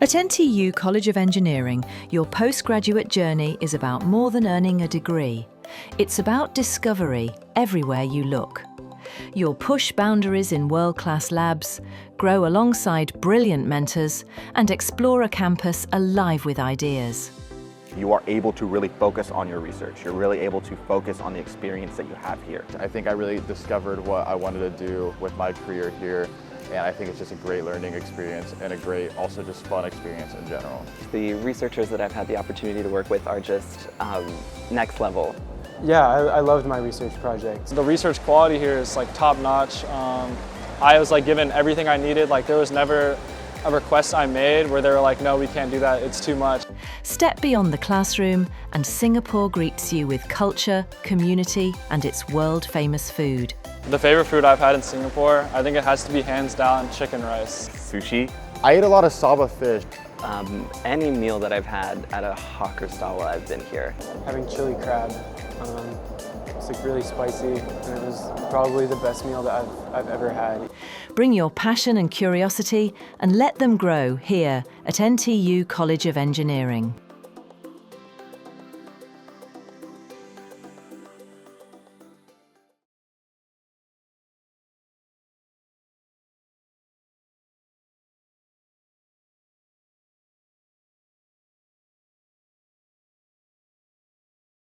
At NTU College of Engineering, your postgraduate journey is about more than earning a degree. It's about discovery everywhere you look. You'll push boundaries in world-class labs, grow alongside brilliant mentors, and explore a campus alive with ideas. You are able to really focus on your research. You're really able to focus on the experience that you have here. I think I really discovered what I wanted to do with my career here, and I think it's just a great learning experience and a great, also just fun experience in general. The researchers that I've had the opportunity to work with are just next level. Yeah, I loved my research project. The research quality here is like top notch. I was like given everything I needed. Like there was never a request I made where they were like, no, we can't do that, it's too much. Step beyond the classroom and Singapore greets you with culture, community, and its world-famous food. The favorite food I've had in Singapore, I think it has to be hands down chicken rice. Sushi. I ate a lot of saba fish. Any meal that I've had at a hawker stall while I've been here. Having chili crab. It's like really spicy, and it was probably the best meal that I've ever had. Bring your passion and curiosity and let them grow here at NTU College of Engineering.